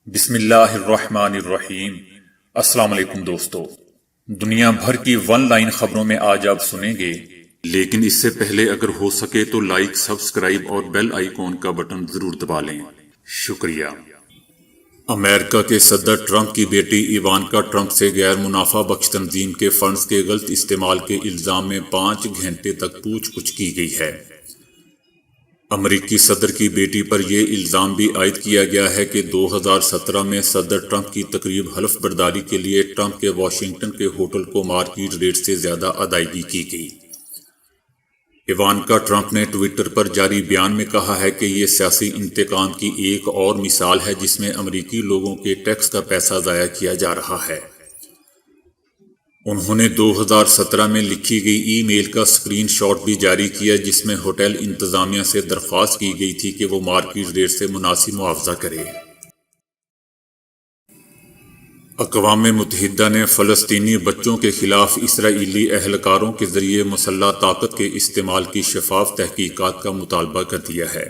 بسم اللہ الرحمن الرحیم۔ السلام علیکم دوستو، دنیا بھر کی ون لائن خبروں میں آج آپ سنیں گے، لیکن اس سے پہلے اگر ہو سکے تو لائک، سبسکرائب اور بیل آئیکن کا بٹن ضرور دبا لیں۔ شکریہ۔ امریکہ کے صدر ٹرمپ کی بیٹی ایوانکا ٹرمپ سے غیر منافع بخش تنظیم کے فنڈز کے غلط استعمال کے الزام میں 5 گھنٹے تک پوچھ گچھ کی گئی ہے۔ امریکی صدر کی بیٹی پر یہ الزام بھی عائد کیا گیا ہے کہ 2017 میں صدر ٹرمپ کی تقریب حلف برداری کے لیے ٹرمپ کے واشنگٹن کے ہوٹل کو مارکیٹ ریٹ سے زیادہ ادائیگی کی گئی۔ ایوانکا ٹرمپ نے ٹویٹر پر جاری بیان میں کہا ہے کہ یہ سیاسی انتقام کی ایک اور مثال ہے جس میں امریکی لوگوں کے ٹیکس کا پیسہ ضائع کیا جا رہا ہے۔ انہوں نے 2017 میں لکھی گئی ای میل کا اسکرین شاٹ بھی جاری کیا جس میں ہوٹل انتظامیہ سے درخواست کی گئی تھی کہ وہ مارکیٹ ریٹ سے مناسب معاوضہ کرے۔ اقوام متحدہ نے فلسطینی بچوں کے خلاف اسرائیلی اہلکاروں کے ذریعے مسلح طاقت کے استعمال کی شفاف تحقیقات کا مطالبہ کر دیا ہے۔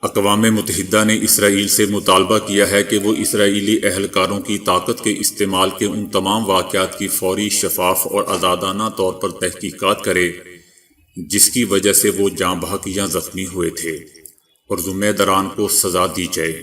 اقوام متحدہ نے اسرائیل سے مطالبہ کیا ہے کہ وہ اسرائیلی اہلکاروں کی طاقت کے استعمال کے ان تمام واقعات کی فوری، شفاف اور آزادانہ طور پر تحقیقات کرے جس کی وجہ سے وہ جاں بحق یا زخمی ہوئے تھے، اور ذمہ داران کو سزا دی جائے۔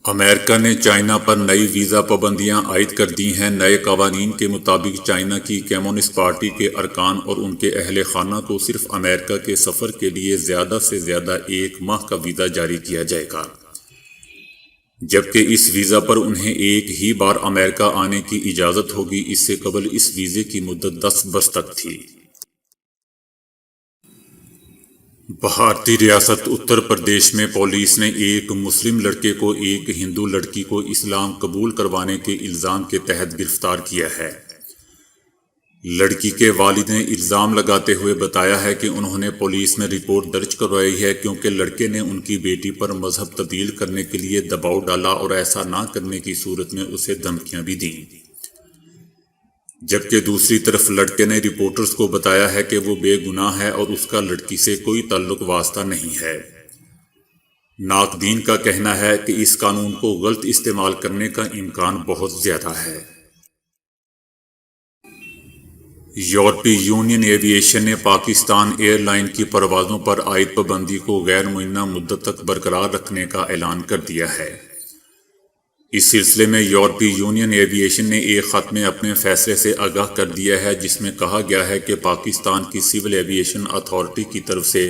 امریکہ نے چائنا پر نئی ویزا پابندیاں عائد کر دی ہیں۔ نئے قوانین کے مطابق چائنا کی کمیونسٹ پارٹی کے ارکان اور ان کے اہل خانہ کو صرف امریکہ کے سفر کے لیے زیادہ سے زیادہ 1 ماہ کا ویزا جاری کیا جائے گا، جبکہ اس ویزا پر انہیں ایک ہی بار امریکہ آنے کی اجازت ہوگی۔ اس سے قبل اس ویزے کی مدت 10 برس تک تھی۔ بھارتی ریاست اتر پردیش میں پولیس نے ایک مسلم لڑکے کو ایک ہندو لڑکی کو اسلام قبول کروانے کے الزام کے تحت گرفتار کیا ہے۔ لڑکی کے والد نے الزام لگاتے ہوئے بتایا ہے کہ انہوں نے پولیس میں رپورٹ درج کروائی ہے کیونکہ لڑکے نے ان کی بیٹی پر مذہب تبدیل کرنے کے لیے دباؤ ڈالا اور ایسا نہ کرنے کی صورت میں اسے دھمکیاں بھی دیں، جبکہ دوسری طرف لڑکے نے رپورٹرز کو بتایا ہے کہ وہ بے گناہ ہے اور اس کا لڑکی سے کوئی تعلق واسطہ نہیں ہے۔ ناقدین کا کہنا ہے کہ اس قانون کو غلط استعمال کرنے کا امکان بہت زیادہ ہے۔ یورپی یونین ایوی ایشن نے پاکستان ایئر لائن کی پروازوں پر عائد پابندی کو غیر معینہ مدت تک برقرار رکھنے کا اعلان کر دیا ہے۔ اس سلسلے میں یورپی یونین ایوی ایشن نے ایک خط میں اپنے فیصلے سے آگاہ کر دیا ہے جس میں کہا گیا ہے کہ پاکستان کی سول ایوی ایشن اتھارٹی کی طرف سے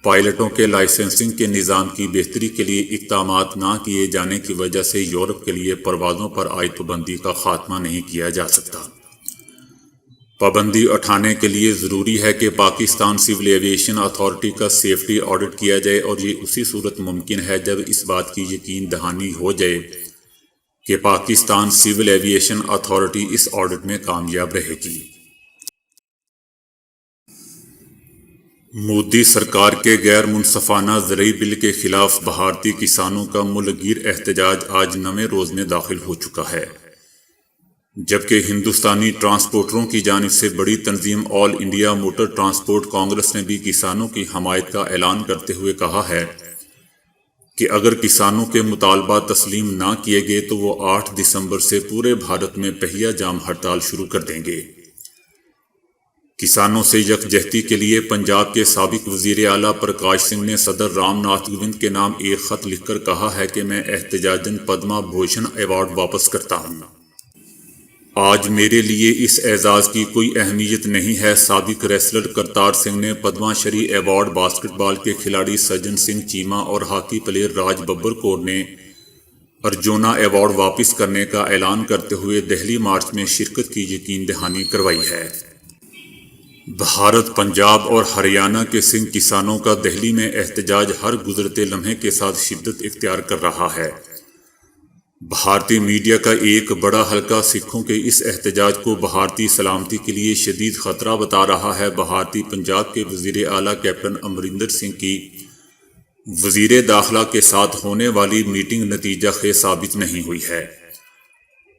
پائلٹوں کے لائسنسنگ کے نظام کی بہتری کے لیے اقدامات نہ کیے جانے کی وجہ سے یورپ کے لیے پروازوں پر عائد پابندی کا خاتمہ نہیں کیا جا سکتا۔ پابندی اٹھانے کے لیے ضروری ہے کہ پاکستان سول ایویشن اتھارٹی کا سیفٹی آڈٹ کیا جائے، اور یہ اسی صورت ممکن ہے جب اس بات کی یقین دہانی ہو جائے کہ پاکستان سول ایویشن اتھارٹی اس آڈٹ میں کامیاب رہے گی۔ مودی سرکار کے غیر منصفانہ زرعی بل کے خلاف بھارتی کسانوں کا ملک گیر احتجاج آج 9ویں روز میں داخل ہو چکا ہے، جبکہ ہندوستانی ٹرانسپورٹروں کی جانب سے بڑی تنظیم آل انڈیا موٹر ٹرانسپورٹ کانگریس نے بھی کسانوں کی حمایت کا اعلان کرتے ہوئے کہا ہے کہ اگر کسانوں کے مطالبات تسلیم نہ کیے گئے تو وہ 8 دسمبر سے پورے بھارت میں پہیا جام ہڑتال شروع کر دیں گے۔ کسانوں سے یکجہتی کے لیے پنجاب کے سابق وزیر اعلیٰ پرکاش سنگھ نے صدر رام ناتھ کووند کے نام ایک خط لکھ کر کہا ہے کہ میں احتجاجاً پدما بھوشن ایوارڈ واپس کرتا ہوں۔ آج میرے لیے اس اعزاز کی کوئی اہمیت نہیں ہے۔ سابق ریسلر کرتار سنگھ نے پدما شری ایوارڈ باسکٹ بال کے کھلاڑی سجن سنگھ چیمہ اور ہاکی پلیئر راج ببر کور نے ارجونا ایوارڈ واپس کرنے کا اعلان کرتے ہوئے دہلی مارچ میں شرکت کی یقین دہانی کروائی ہے۔ بھارت، پنجاب اور ہریانہ کے سنگھ کسانوں کا دہلی میں احتجاج ہر گزرتے لمحے کے ساتھ شدت اختیار کر رہا ہے۔ بھارتی میڈیا کا ایک بڑا حلقہ سکھوں کے اس احتجاج کو بھارتی سلامتی کے لیے شدید خطرہ بتا رہا ہے۔ بھارتی پنجاب کے وزیر اعلیٰ کیپٹن امرندر سنگھ کی وزیر داخلہ کے ساتھ ہونے والی میٹنگ نتیجہ خیز ثابت نہیں ہوئی ہے،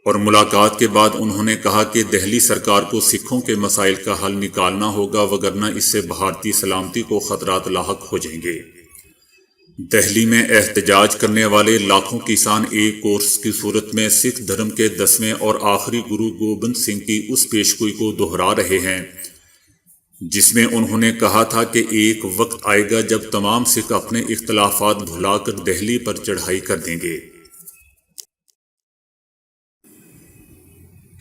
اور ملاقات کے بعد انہوں نے کہا کہ دہلی سرکار کو سکھوں کے مسائل کا حل نکالنا ہوگا، وگرنہ اس سے بھارتی سلامتی کو خطرات لاحق ہو جائیں گے۔ دہلی میں احتجاج کرنے والے لاکھوں کسان ایک کورس کی صورت میں سکھ دھرم کے 10ویں اور آخری گرو گوبند سنگھ کی اس پیشگوئی کو دہرا رہے ہیں جس میں انہوں نے کہا تھا کہ ایک وقت آئے گا جب تمام سکھ اپنے اختلافات بھلا کر دہلی پر چڑھائی کر دیں گے۔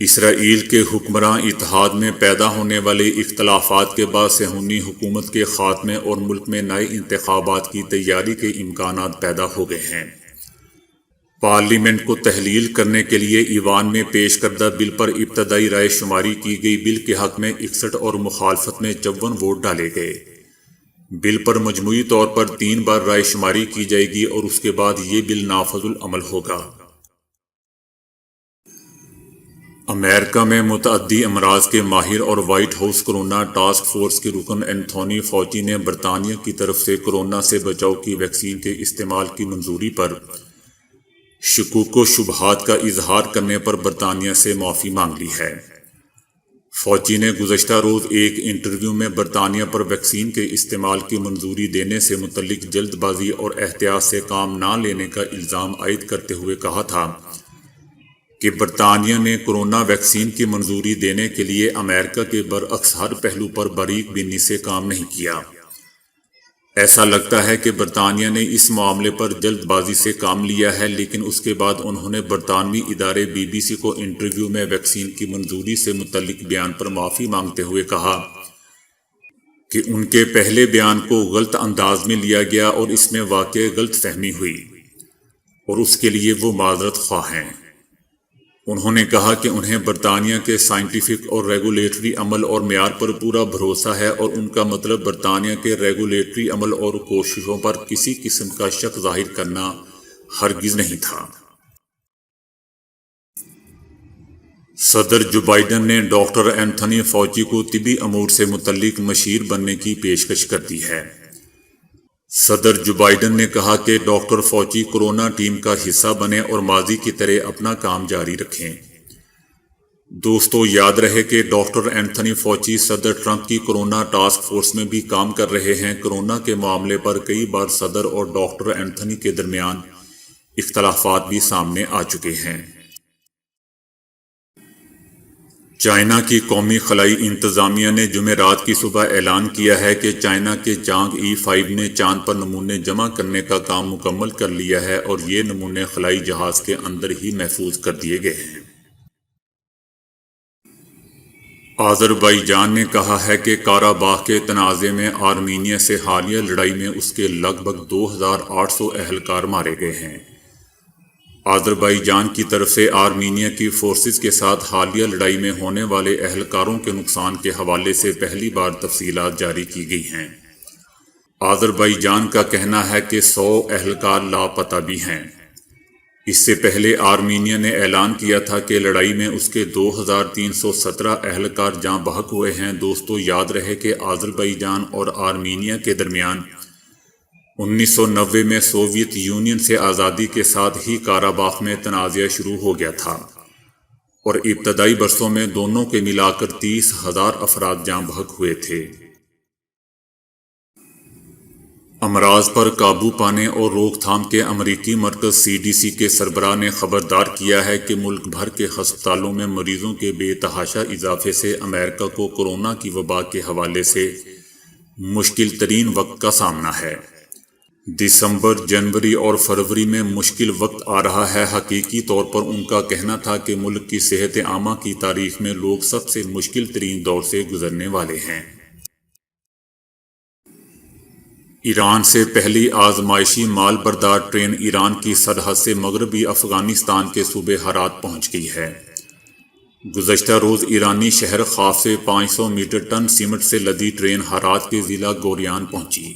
اسرائیل کے حکمراں اتحاد میں پیدا ہونے والے اختلافات کے بعد صہیونی حکومت کے خاتمے اور ملک میں نئے انتخابات کی تیاری کے امکانات پیدا ہو گئے ہیں۔ پارلیمنٹ کو تحلیل کرنے کے لیے ایوان میں پیش کردہ بل پر ابتدائی رائے شماری کی گئی۔ بل کے حق میں 61 اور مخالفت میں 54 ووٹ ڈالے گئے۔ بل پر مجموعی طور پر 3 بار رائے شماری کی جائے گی اور اس کے بعد یہ بل نافذ العمل ہوگا۔ امریکہ میں متعدی امراض کے ماہر اور white house corona task force کے رکن اینتھونی فاؤچی نے برطانیہ کی طرف سے کورونا سے بچاؤ کی ویکسین کے استعمال کی منظوری پر شکوک و شبہات کا اظہار کرنے پر برطانیہ سے معافی مانگ لی ہے۔ فاؤچی نے گزشتہ روز ایک انٹرویو میں برطانیہ پر ویکسین کے استعمال کی منظوری دینے سے متعلق جلد بازی اور احتیاط سے کام نہ لینے کا الزام عائد کرتے ہوئے کہا تھا کہ برطانیہ نے کورونا ویکسین کی منظوری دینے کے لیے امریکہ کے برعکس ہر پہلو پر باریک بینی سے کام نہیں کیا۔ ایسا لگتا ہے کہ برطانیہ نے اس معاملے پر جلد بازی سے کام لیا ہے، لیکن اس کے بعد انہوں نے برطانوی ادارے BBC کو انٹرویو میں ویکسین کی منظوری سے متعلق بیان پر معافی مانگتے ہوئے کہا کہ ان کے پہلے بیان کو غلط انداز میں لیا گیا اور اس میں واقع غلط فہمی ہوئی اور اس کے لیے وہ معذرت خواہ ہیں۔ انہوں نے کہا کہ انہیں برطانیہ کے سائنٹیفک اور ریگولیٹری عمل اور معیار پر پورا بھروسہ ہے اور ان کا مطلب برطانیہ کے ریگولیٹری عمل اور کوششوں پر کسی قسم کا شک ظاہر کرنا ہرگز نہیں تھا۔ صدر جو بائیڈن نے ڈاکٹر اینتھونی فاؤچی کو طبی امور سے متعلق مشیر بننے کی پیشکش کر دی ہے۔ صدر جو بائیڈن نے کہا کہ ڈاکٹر فاؤچی کورونا ٹیم کا حصہ بنے اور ماضی کی طرح اپنا کام جاری رکھیں۔ دوستو، یاد رہے کہ ڈاکٹر اینتھونی فاؤچی صدر ٹرمپ کی کورونا ٹاسک فورس میں بھی کام کر رہے ہیں۔ کورونا کے معاملے پر کئی بار صدر اور ڈاکٹر اینتھونی کے درمیان اختلافات بھی سامنے آ چکے ہیں۔ چائنا کی قومی خلائی انتظامیہ نے جمعرات کی صبح اعلان کیا ہے کہ چائنا کے چانگ E5 نے چاند پر نمونے جمع کرنے کا کام مکمل کر لیا ہے اور یہ نمونے خلائی جہاز کے اندر ہی محفوظ کر دیے گئے ہیں۔ آذربائیجان نے کہا ہے کہ قرباخ کے تنازع میں آرمینیا سے حالیہ لڑائی میں اس کے لگ بھگ 2800 اہلکار مارے گئے ہیں۔ آذربائیجان کی طرف سے آرمینیا کی فورسز کے ساتھ حالیہ لڑائی میں ہونے والے اہلکاروں کے نقصان کے حوالے سے پہلی بار تفصیلات جاری کی گئی ہیں۔ آذربائیجان کا کہنا ہے کہ 100 اہلکار لاپتہ بھی ہیں۔ اس سے پہلے آرمینیا نے اعلان کیا تھا کہ لڑائی میں اس کے 2317 اہلکار جاں بحق ہوئے ہیں۔ دوستو، یاد رہے کہ آذربائیجان اور آرمینیا کے درمیان 1990 میں سوویت یونین سے آزادی کے ساتھ ہی قرباخ میں تنازع شروع ہو گیا تھا اور ابتدائی برسوں میں دونوں کے ملا کر 30,000 افراد جاں بحق ہوئے تھے۔ امراض پر قابو پانے اور روک تھام کے امریکی مرکز CDC کے سربراہ نے خبردار کیا ہے کہ ملک بھر کے ہسپتالوں میں مریضوں کے بے تحاشا اضافے سے امریکہ کو کورونا کی وبا کے حوالے سے مشکل ترین وقت کا سامنا ہے۔ دسمبر، جنوری اور فروری میں مشکل وقت آ رہا ہے۔ حقیقی طور پر ان کا کہنا تھا کہ ملک کی صحت عامہ کی تاریخ میں لوگ سب سے مشکل ترین دور سے گزرنے والے ہیں۔ ایران سے پہلی آزمائشی مال بردار ٹرین ایران کی سرحد سے مغربی افغانستان کے صوبے ہرات پہنچ گئی ہے۔ گزشتہ روز ایرانی شہر خاف سے 500 میٹر ٹن سیمنٹ سے لدی ٹرین ہرات کے ضلع گوریان پہنچی۔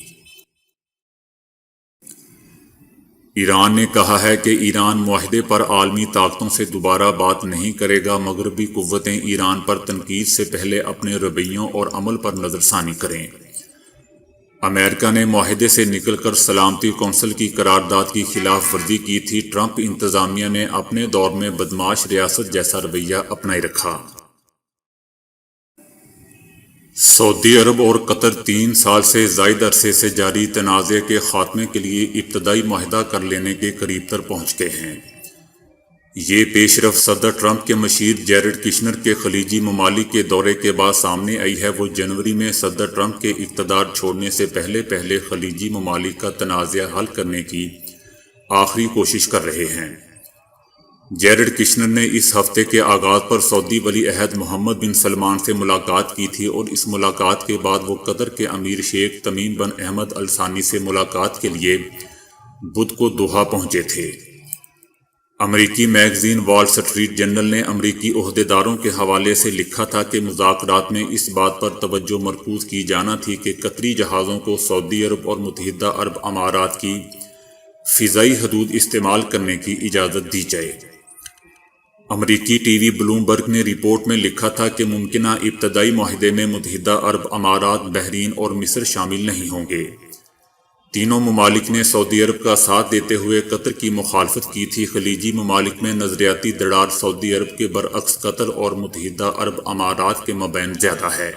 ایران نے کہا ہے کہ ایران معاہدے پر عالمی طاقتوں سے دوبارہ بات نہیں کرے گا۔ مغربی قوتیں ایران پر تنقید سے پہلے اپنے رویوں اور عمل پر نظر ثانی کریں۔ امریکہ نے معاہدے سے نکل کر سلامتی کونسل کی قرارداد کی خلاف ورزی کی تھی۔ ٹرمپ انتظامیہ نے اپنے دور میں بدمعاش ریاست جیسا رویہ اپنائے رکھا۔ سعودی عرب اور قطر 3 سال سے زائد عرصے سے جاری تنازع کے خاتمے کے لیے ابتدائی معاہدہ کر لینے کے قریب تر پہنچ گئے ہیں۔ یہ پیش رفت صدر ٹرمپ کے مشیر جیرڈ کشنر کے خلیجی ممالک کے دورے کے بعد سامنے آئی ہے۔ وہ جنوری میں صدر ٹرمپ کے اقتدار چھوڑنے سے پہلے خلیجی ممالک کا تنازع حل کرنے کی آخری کوشش کر رہے ہیں۔ جیرڈ کشنر نے اس ہفتے کے آغاز پر سعودی ولی عہد محمد بن سلمان سے ملاقات کی تھی اور اس ملاقات کے بعد وہ قطر کے امیر شیخ تمیم بن احمد ال ثانی سے ملاقات کے لیے بدھ کو دوحہ پہنچے تھے۔ امریکی میگزین وال سٹریٹ جرنل نے امریکی عہدیداروں کے حوالے سے لکھا تھا کہ مذاکرات میں اس بات پر توجہ مرکوز کی جانا تھی کہ قطری جہازوں کو سعودی عرب اور متحدہ عرب امارات کی فضائی حدود استعمال کرنے کی اجازت دی جائے۔ امریکی ٹی وی بلوم برگ نے رپورٹ میں لکھا تھا کہ ممکنہ ابتدائی معاہدے میں متحدہ عرب امارات، بحرین اور مصر شامل نہیں ہوں گے۔ تینوں ممالک نے سعودی عرب کا ساتھ دیتے ہوئے قطر کی مخالفت کی تھی۔ خلیجی ممالک میں نظریاتی دراڑ سعودی عرب کے برعکس قطر اور متحدہ عرب امارات کے مابین زیادہ ہے۔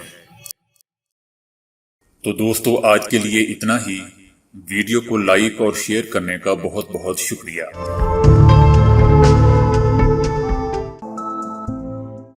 تو دوستو، آج کے لیے اتنا ہی۔ ویڈیو کو لائک اور شیئر کرنے کا بہت بہت شکریہ۔